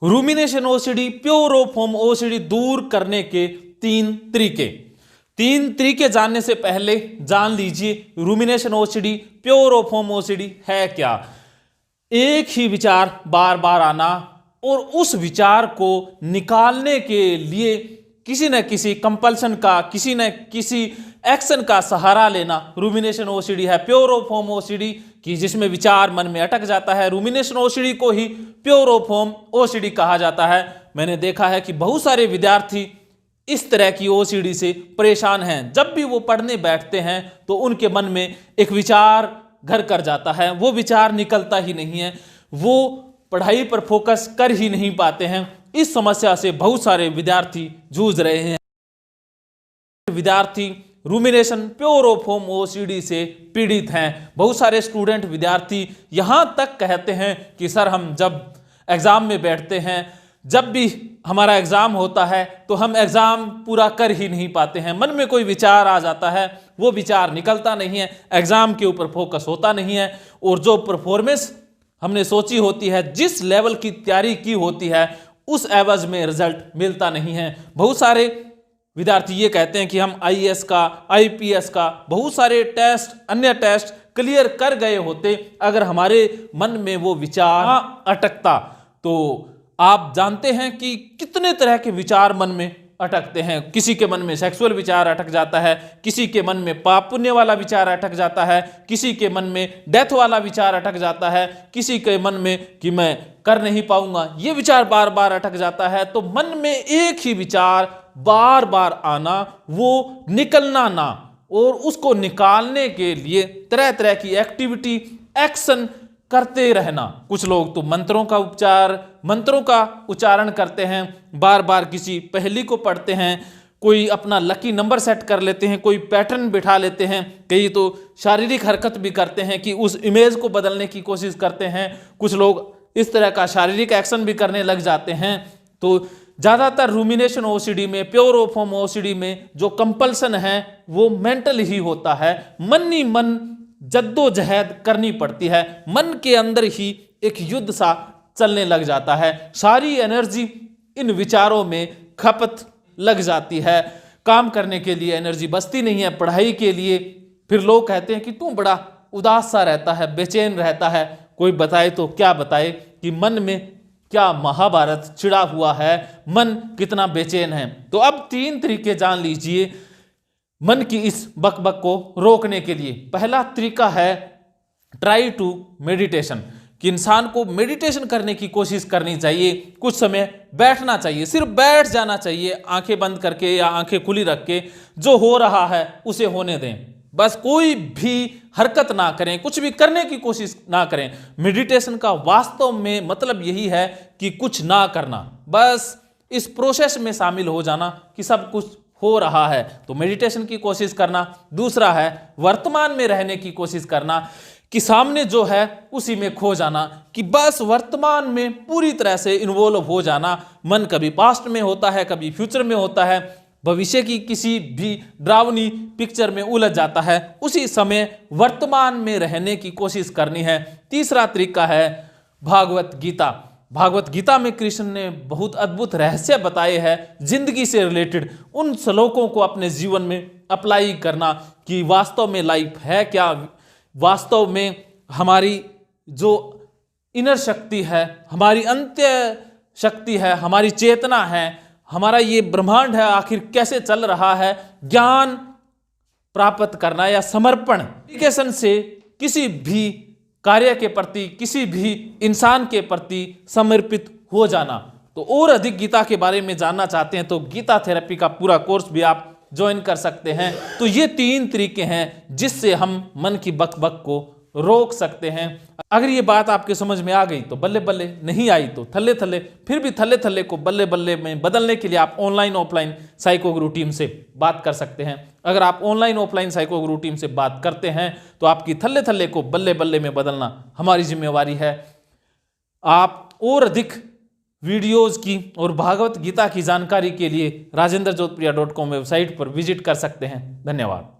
Rumination OCD, प्योरोफॉर्म OCD दूर करने के 3 तरीके जानने से पहले जान लीजिए रूमिनेशन ओसीडी, प्योरोफॉर्म ओसीडी है क्या। एक ही विचार बार बार आना और उस विचार को निकालने के लिए किसी न किसी कंपल्सन का, किसी न किसी एक्शन का सहारा लेना रूमिनेशन ओसीडी है। प्योरोफॉर्म ओसीडी कि जिसमें विचार मन में अटक जाता है, रूमिनेशन ओसीडी को ही प्योरोफॉर्म ओसीडी कहा जाता है। मैंने देखा है कि बहुत सारे विद्यार्थी इस तरह की ओसीडी से परेशान हैं। जब भी वो पढ़ने बैठते हैं तो उनके मन में एक विचार घर कर जाता है, वो विचार निकलता ही नहीं है, वो पढ़ाई पर फोकस कर ही नहीं पाते हैं। इस समस्या से बहुत सारे विद्यार्थी जूझ रहे हैं। विद्यार्थी रूमिनेशन, प्योरोफॉर्म ओसीडी से पीड़ित हैं। बहुत सारे स्टूडेंट विद्यार्थी यहां तक कहते हैं कि सर हम जब एग्जाम में बैठते हैं, जब भी हमारा एग्जाम होता है तो हम एग्जाम पूरा कर ही नहीं पाते हैं। मन में कोई विचार आ जाता है, वो विचार निकलता नहीं है, एग्जाम के ऊपर फोकस होता नहीं है और जो परफॉर्मेंस हमने सोची होती है, जिस लेवल की तैयारी की होती है, उस एवज में रिजल्ट मिलता नहीं है। बहुत सारे विद्यार्थी ये कहते हैं कि हम आईएएस का, आईपीएस का बहुत सारे टेस्ट, अन्य टेस्ट क्लियर कर गए होते अगर हमारे मन में वो विचार अटकता। तो आप जानते हैं कि कितने तरह के विचार मन में अटकते हैं। किसी के मन में सेक्सुअल विचार अटक जाता है, किसी के मन में पाप पुण्य वाला विचार अटक जाता है, किसी के मन में डेथ वाला विचार अटक जाता है, किसी के मन में कि मैं कर नहीं पाऊंगा, ये विचार बार बार अटक जाता है। तो मन में एक ही विचार बार बार आना, वो निकलना ना, और उसको निकालने के लिए तरह तरह की एक्टिविटी, एक्शन करते रहना। कुछ लोग तो मंत्रों का उच्चारण करते हैं, बार बार किसी पहेली को पढ़ते हैं, कोई अपना लकी नंबर सेट कर लेते हैं, कोई पैटर्न बिठा लेते हैं, कई तो शारीरिक हरकत भी करते हैं कि उस इमेज को बदलने की कोशिश करते हैं। कुछ लोग इस तरह का शारीरिक एक्शन भी करने लग जाते हैं। तो ज़्यादातर रूमिनेशन ओसीडी में, प्योरोफॉर्म ओसीडी में जो कंपल्सन है वो मेंटल ही होता है। मन ही मन जद्दोजहद करनी पड़ती है, मन के अंदर ही एक युद्ध सा चलने लग जाता है। सारी एनर्जी इन विचारों में खपत लग जाती है, काम करने के लिए एनर्जी बचती नहीं है, पढ़ाई के लिए। फिर लोग कहते हैं कि तू बड़ा उदास सा रहता है, बेचैन रहता है। कोई बताए तो क्या बताए कि मन में क्या महाभारत छिड़ा हुआ है, मन कितना बेचैन है। तो अब 3 तरीके जान लीजिए मन की इस बकबक को रोकने के लिए। पहला तरीका है ट्राई टू मेडिटेशन, कि इंसान को मेडिटेशन करने की कोशिश करनी चाहिए। कुछ समय बैठना चाहिए, सिर्फ बैठ जाना चाहिए, आंखें बंद करके या आंखें खुली रख के। जो हो रहा है उसे होने दें, बस कोई भी हरकत ना करें, कुछ भी करने की कोशिश ना करें। मेडिटेशन का वास्तव में मतलब यही है कि कुछ ना करना, बस इस प्रोसेस में शामिल हो जाना कि सब कुछ हो रहा है, तो मेडिटेशन की कोशिश करना। दूसरा है वर्तमान में रहने की कोशिश करना, कि सामने जो है उसी में खो जाना, कि बस वर्तमान में पूरी तरह से इन्वॉल्व हो जाना। मन कभी पास्ट में होता है, कभी फ्यूचर में होता है, भविष्य की किसी भी डरावनी पिक्चर में उलझ जाता है। उसी समय वर्तमान में रहने की कोशिश करनी है। तीसरा तरीका है भागवत गीता। भागवत गीता में कृष्ण ने बहुत अद्भुत रहस्य बताए हैं जिंदगी से रिलेटेड। उन श्लोकों को अपने जीवन में अप्लाई करना कि वास्तव में लाइफ है क्या, वास्तव में हमारी जो इनर शक्ति है, हमारी अंत्य शक्ति है, हमारी चेतना है, हमारा ये ब्रह्मांड है आखिर कैसे चल रहा है। ज्ञान प्राप्त करना या समर्पण, डेडिकेशन से किसी भी कार्य के प्रति, किसी भी इंसान के प्रति समर्पित हो जाना। तो और अधिक गीता के बारे में जानना चाहते हैं तो गीता थेरेपी का पूरा कोर्स भी आप ज्वाइन कर सकते हैं। तो ये 3 तरीके हैं जिससे हम मन की बकबक को रोक सकते हैं। अगर ये बात आपके समझ में आ गई तो बल्ले बल्ले, नहीं आई तो थल्ले थल्ले, फिर भी थल्ले थल्ले को बल्ले बल्ले में बदलने के लिए आप ऑनलाइन ऑफलाइन साइको गुरु टीम से बात कर सकते हैं। अगर आप ऑनलाइन ऑफलाइन साइको गुरु टीम से बात करते हैं तो आपकी थल्ले थल्ले को बल्ले बल्ले में बदलना हमारी जिम्मेवारी है। आप और अधिक वीडियोज़ की और भागवत गीता की जानकारी के लिए rajendra jodhpriya.com वेबसाइट पर विजिट कर सकते हैं। धन्यवाद।